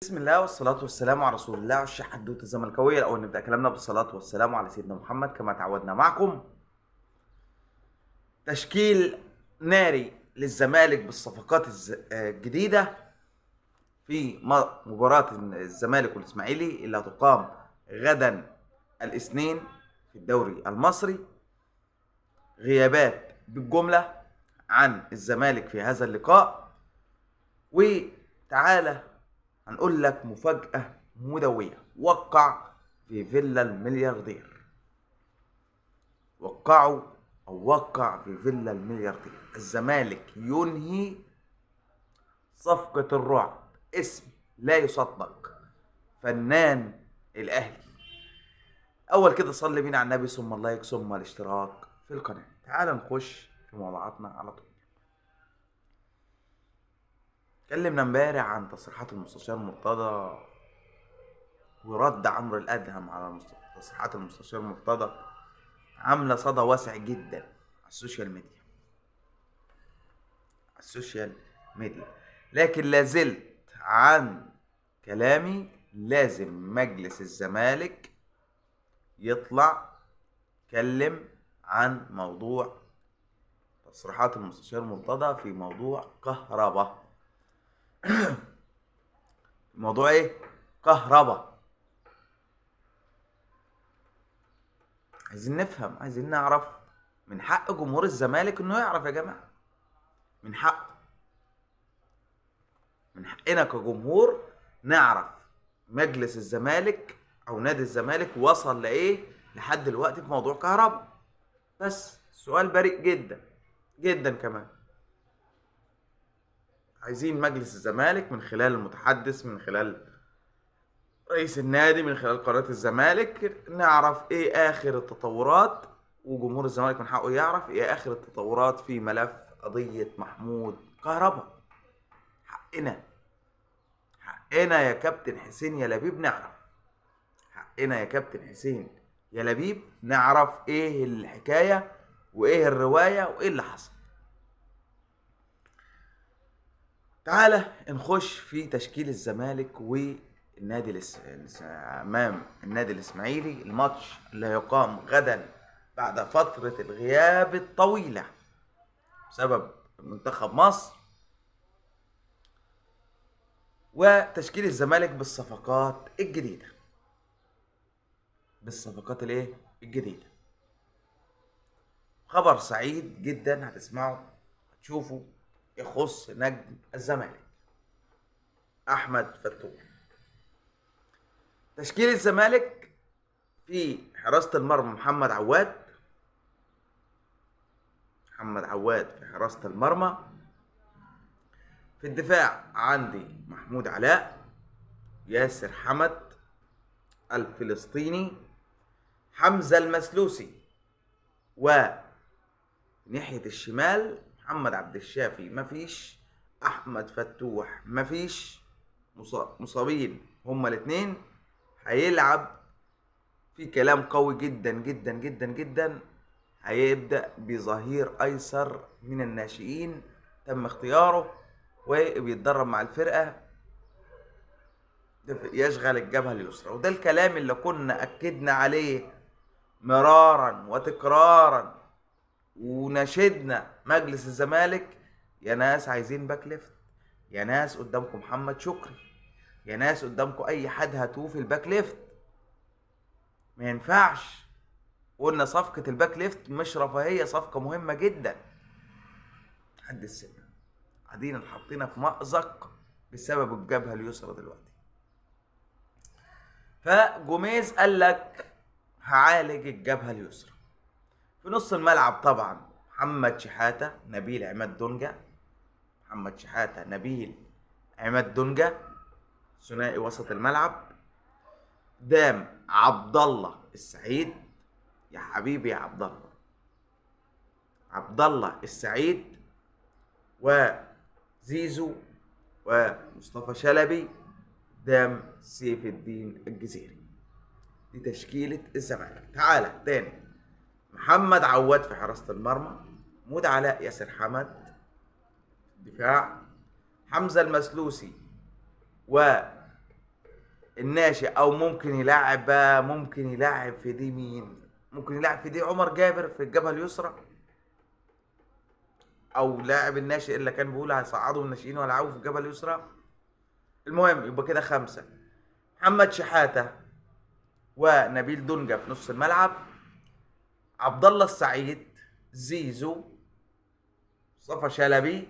بسم الله والصلاة والسلام على رسول الله وعلى حدوتة الزملكاوية. الأول نبدأ كلامنا بالصلاة والسلام على سيدنا محمد كما تعودنا معكم. تشكيل ناري للزمالك بالصفقات الجديدة في مباراة الزمالك والإسماعيلي اللي هتقام غدا الاثنين في الدوري المصري. غيابات بالجملة عن الزمالك في هذا اللقاء، وتعالى هنقول لك مفاجأة مدوية. وقع في فيلا الملياردير. وقع في فيلا الملياردير. الزمالك ينهي صفقة الرعب، اسم لا يصدق، فنان الأهلي. أول كده صلي بينا على النبي ثم اللايك ثم الاشتراك في القناة. تعال نخش في موضوعاتنا على طول. اتكلمنا امبارح عن تصريحات المستشار مرتضى ورد عمرو الأدهم على تصريحات المستشار مرتضى، عاملة صدى واسع جدا على السوشيال ميديا. لكن لازلت عن كلامي، لازم مجلس الزمالك يطلع يتكلم عن موضوع تصريحات المستشار مرتضى في موضوع كهرباء. موضوع ايه؟ كهرباء. عايزين نفهم، عايزين نعرف. من حق جمهور الزمالك انه يعرف يا جماعه، من حقنا كجمهور نعرف مجلس الزمالك او نادي الزمالك وصل لايه لحد دلوقتي في موضوع كهرباء. بس سؤال بريء جدا جدا كمان. عايزين مجلس الزمالك من خلال المتحدث، من خلال رئيس النادي، من خلال قناة الزمالك، نعرف ايه اخر التطورات، وجمهور الزمالك من حقه يعرف ايه اخر التطورات في ملف قضية محمود كهرباء. حقنا يا كابتن حسين يا لبيب نعرف. حقنا يا كابتن حسين يا لبيب نعرف ايه الحكاية وايه الرواية وايه اللي حصل. تعالى نخش في تشكيل الزمالك والنادي امام النادي الاسماعيلي. الماتش اللي هيقام غدا بعد فترة الغياب الطويلة بسبب منتخب مصر. وتشكيل الزمالك بالصفقات الجديدة. الجديدة. خبر سعيد جدا هتسمعه هتشوفه، يخص نجم الزمالك احمد فتوح. تشكيل الزمالك في حراسة المرمى محمد عواد في حراسة المرمى. في الدفاع عندي محمود علاء، ياسر حمد الفلسطيني، حمزة المسلوسي، وناحية الشمال محمد عبد الشافي مفيش، احمد فتوح مفيش، مصابين هما الاثنين. هيلعب في كلام قوي جدا جدا جدا جدا. هيبدأ بظهير ايسر من الناشئين تم اختياره وبيتدرب مع الفرقة، يشغل الجبهة اليسرى. وده الكلام اللي كنا أكدنا عليه مرارا وتكرارا، ونشدنا مجلس الزمالك: يا ناس عايزين باك ليفت، يا ناس قدامكم محمد شكري، يا ناس قدامكم اي حد هاتوه في الباك ليفت. ما ينفعش. قلنا صفقة الباك ليفت مش رفاهية، صفقة مهمة جدا. حد السنة قاعدين حاطينها في مأزق بسبب الجبهة اليسرى دلوقتي. فجوميز قال لك هعالج الجبهة اليسرى. في نص الملعب طبعا محمد شحاتة نبيل عماد دونجا، ثنائي وسط الملعب. قدام عبد الله السعيد، يا حبيبي يا عبد الله، السعيد، ومصطفى شلبي. قدام سيف الدين الجزيري. دي تشكيلة الزمالك. تعالى تاني: محمد عواد في حراسة المرمى، مود علاء ياسر حمد الفلسطيني، حمزة المسلوسي، وياسر حمد. دام عبد الله السعيد، وزيزو، ومصطفى شلبي. دي تشكيلة الزمالك. تعالى نخش في موضوعاتنا على طول. تشكيل الزمالك بالصفقات الجديدة. بالصفقات الايه؟ الجديدة. خبر سعيد جدا هتسمعه هتشوفه، يخص نجم الزمالك احمد فتوح. ومصطفى شلبي قدام سيف الدين الجزيري. دي تشكيلة الزمالك. تعالى تاني: محمد عواد في حراسة المرمى، مود علاء ياسر حمد دفاع، حمزة المسلوسي الناشئ، او ممكن يلعب بقى، ممكن يلعب في دي مين؟ ممكن يلعب في دي عمر جابر في الجبهه اليسرى، او لاعب الناشئ اللي كان بيقول هيصعدوا الناشئين ويلعبوا في الجبهه اليسرى. المهم يبقى كده خمسه: محمد شحاته ونبيل دونجا في نص الملعب، عبد الله السعيد، زيزو، مصطفى شلبي،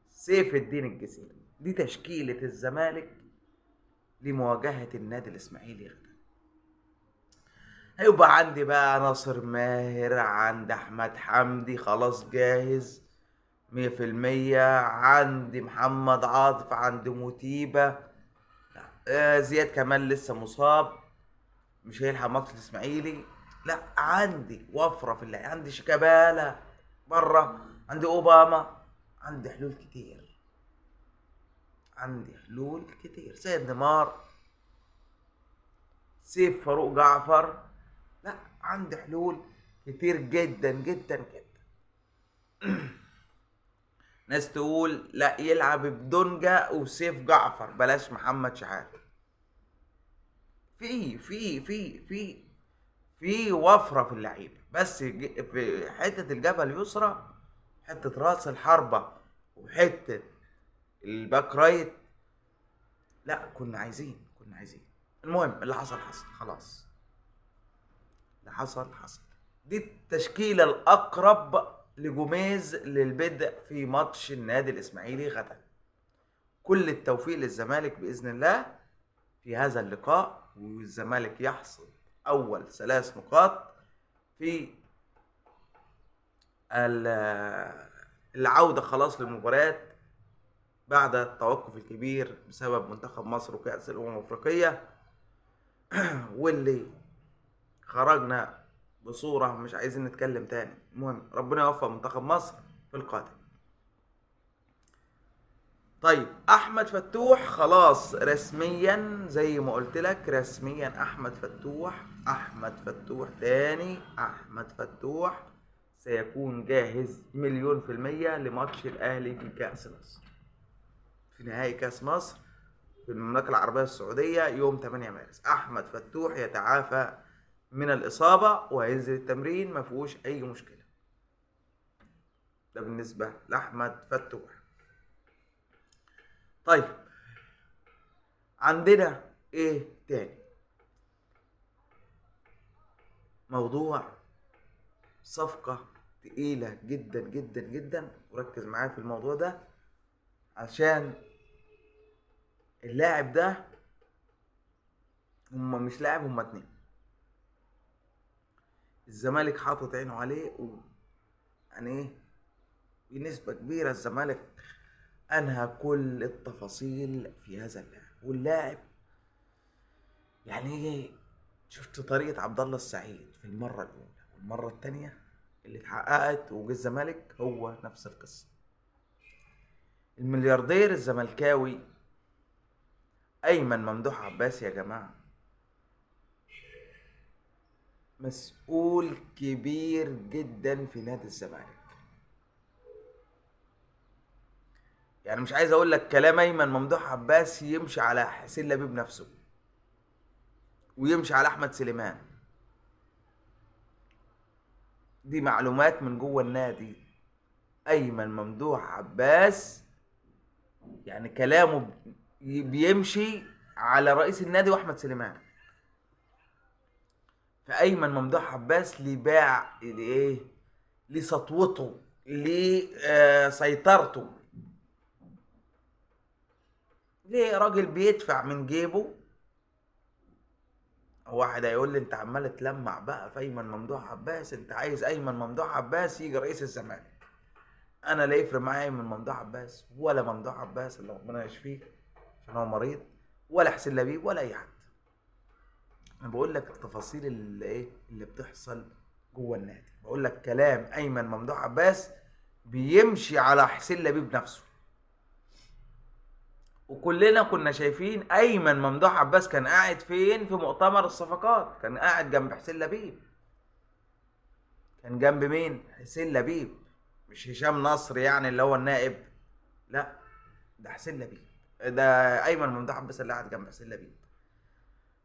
سيف الدين الجزيري. دي تشكيله الزمالك لمواجهه النادي الاسماعيلي غدا. هيبقى عندي بقى ناصر ماهر، عند احمد حمدي خلاص جاهز 100%، عندي محمد عاطف، عندي موتيبة، زياد كمال لسه مصاب مش هيلحق ماتش الاسماعيلي. لا، عندي وفرة في اللعب، عندي شيكابالا بره، عندي اوباما، عندي حلول كتير، عندي حلول كتير، سيد نيمار، سيف فاروق جعفر. لا، عندي حلول كتير جدا جدا جدا. ناس تقول لا يلعب بدونجا وسيف جعفر، بلاش محمد شحاته. في وفره في اللعيبه، بس في حته الجبهه اليسرى، حته راس الحربه، وحته الباك رايت، لا كنا عايزين. المهم اللي حصل حصل خلاص، اللي حصل حصل. دي التشكيله الاقرب لجوميز للبدء في ماتش النادي الاسماعيلي غدا. كل التوفيق للزمالك باذن الله في هذا اللقاء، والزمالك يحصد اول 3 نقاط في العودة خلاص للمباريات بعد التوقف الكبير بسبب منتخب مصر وكأس الأمم الأفريقية. واللي خرجنا بصورة مش عايزين نتكلم تاني. المهم ربنا يوفق منتخب مصر في القادم. طيب احمد فتوح خلاص رسميا زي ما قلت لك، رسميا احمد فتوح سيكون جاهز 1,000,000% لماتش الاهلي في كأس مصر، في نهائي كأس مصر في المملكة العربية السعودية يوم 8 مارس. احمد فتوح يتعافى من الاصابة وهينزل التمرين، ما فيهوش اي مشكلة. ده بالنسبة لاحمد فتوح. طيب عندنا ايه تاني؟ موضوع صفقة تقيلة جدا جدا جدا، وركز معايا في الموضوع ده عشان اللاعب ده هما مش لاعب، هما 2. الزمالك حاطط عينه عليه يعني ايه، بنسبة كبيرة الزمالك انهى كل التفاصيل في هذا اللاعب. واللاعب يعني ايه، شفت طريقة عبد الله السعيد في المرة الأولى والمرة الثانية اللي اتحققت وجه الزمالك، هو نفس القصة. الملياردير الزملكاوي أيمن ممدوح عباس يا جماعة مسؤول كبير جدا في نادي الزمالك. يعني مش عايز اقول لك كلام ايمن ممدوح عباس يمشي على حسين لبيب نفسه ويمشي على احمد سليمان. دي معلومات من جوه النادي. ايمن ممدوح عباس يعني كلامه بيمشي على رئيس النادي واحمد سليمان. فايمن ممدوح عباس ليه باع، لايه، لسطوته، لسيطرته. ليه؟ راجل بيدفع من جيبه. واحد هيقول لي انت عمال تلمع بقى في ايمن ممدوح عباس، انت عايز ايمن ممدوح عباس يجي رئيس الزمالك. انا لا يفرق معايا ايمن ممدوح عباس ولا ممدوح عباس اللي ربنا يشفيه عشان هو مريض، ولا حسين لبيب ولا اي حد. انا بقول لك التفاصيل اللي ايه اللي بتحصل جوه النادي. بقول لك كلام ايمن ممدوح عباس بيمشي على حسين لبيب نفسه. وكلنا كنا شايفين ايمن ممدوح عباس كان قاعد فين في مؤتمر الصفقات، كان قاعد جنب حسين لبيب. كان جنب مين؟ حسين لبيب، مش هشام نصر يعني اللي هو النائب، لا ده حسين لبيب، ده ايمن ممدوح عباس اللي قاعد جنب حسين لبيب.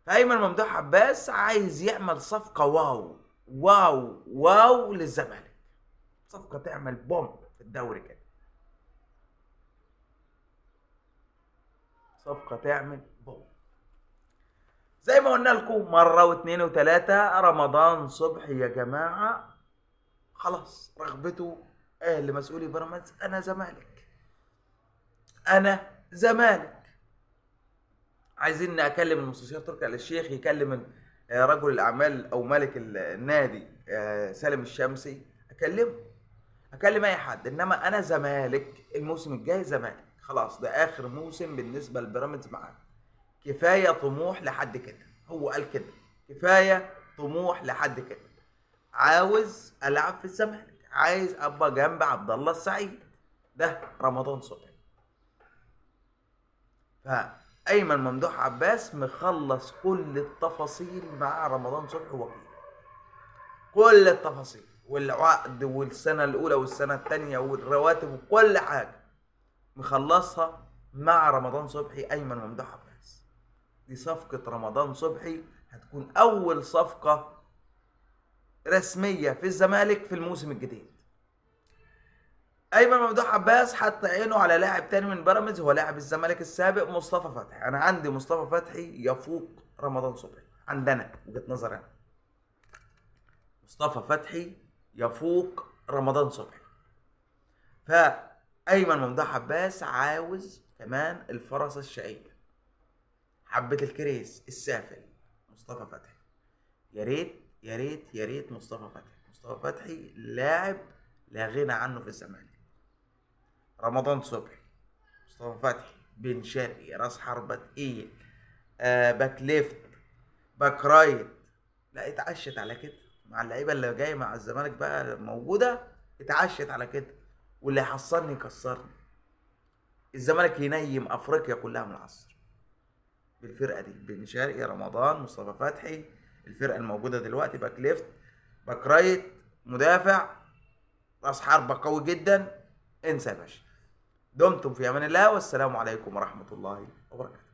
فايمن ممدوح عباس عايز يعمل صفقه واو واو واو للزمالك، صفقه تعمل بوم في الدوري كده، صفقه تعمل بوم. زي ما قلنا لكم مره واثنين وثلاثه، رمضان صبحي يا جماعه خلاص رغبته اللي مسؤولي بيراميدز، انا زمالك، انا زمالك. عايزين اكلم المستشار تركي آل الشيخ، يكلم رجل الاعمال او مالك النادي سالم الشمسي، اكلم اي حد، انما انا زمالك الموسم الجاي، زمالك خلاص، ده اخر موسم بالنسبه لبيراميدز معانا، كفايه طموح لحد كده، هو قال كده كفايه طموح لحد كده، عاوز العب في الزمالك، عايز ابقى جنب عبد الله السعيد، ده رمضان صبحي. فايمن ممدوح عباس مخلص كل التفاصيل مع رمضان صبحي وكيل، كل التفاصيل والعقد والسنه الاولى والسنه الثانيه والرواتب وكل حاجه مخلصها مع رمضان صبحي ايمن ممدوح عباس. دي صفقه رمضان صبحي، هتكون اول صفقه رسميه في الزمالك في الموسم الجديد. ايمن ممدوح عباس حط عينه على لاعب تاني من بيراميدز، هو لاعب الزمالك السابق مصطفى فتحي. انا عندي مصطفى فتحي يفوق رمضان صبحي، عندنا وجهة نظر انا، مصطفى فتحي يفوق رمضان صبحي. فايمن ممدوح عباس عاوز كمان الفرص الشقيه، حبه الكريس السافل مصطفى فتحي، يا ريت يا ريت يا ريت مصطفى فتحي. مصطفى فتحي لاعب لا غنى عنه في الزمالك. رمضان صبحي، مصطفى فتحي، بن شرقي، راس حربة تقيل، باك ليفت، باك رايت، لا اتعشت على كده مع اللعيبه اللي جايه مع الزمالك بقى موجوده، اتعشت على كده، واللي يحصرني يكسرني. الزمالك ينيم افريقيا كلها من العصر بالفرقه دي، بن شرقي، رمضان، مصطفى فتحي، الفرقه الموجوده دلوقتي، باك ليفت، باك رايت، مدافع، راس حربة قوي جدا، انسى يا باشا. دمتم في امان الله، والسلام عليكم ورحمه الله وبركاته.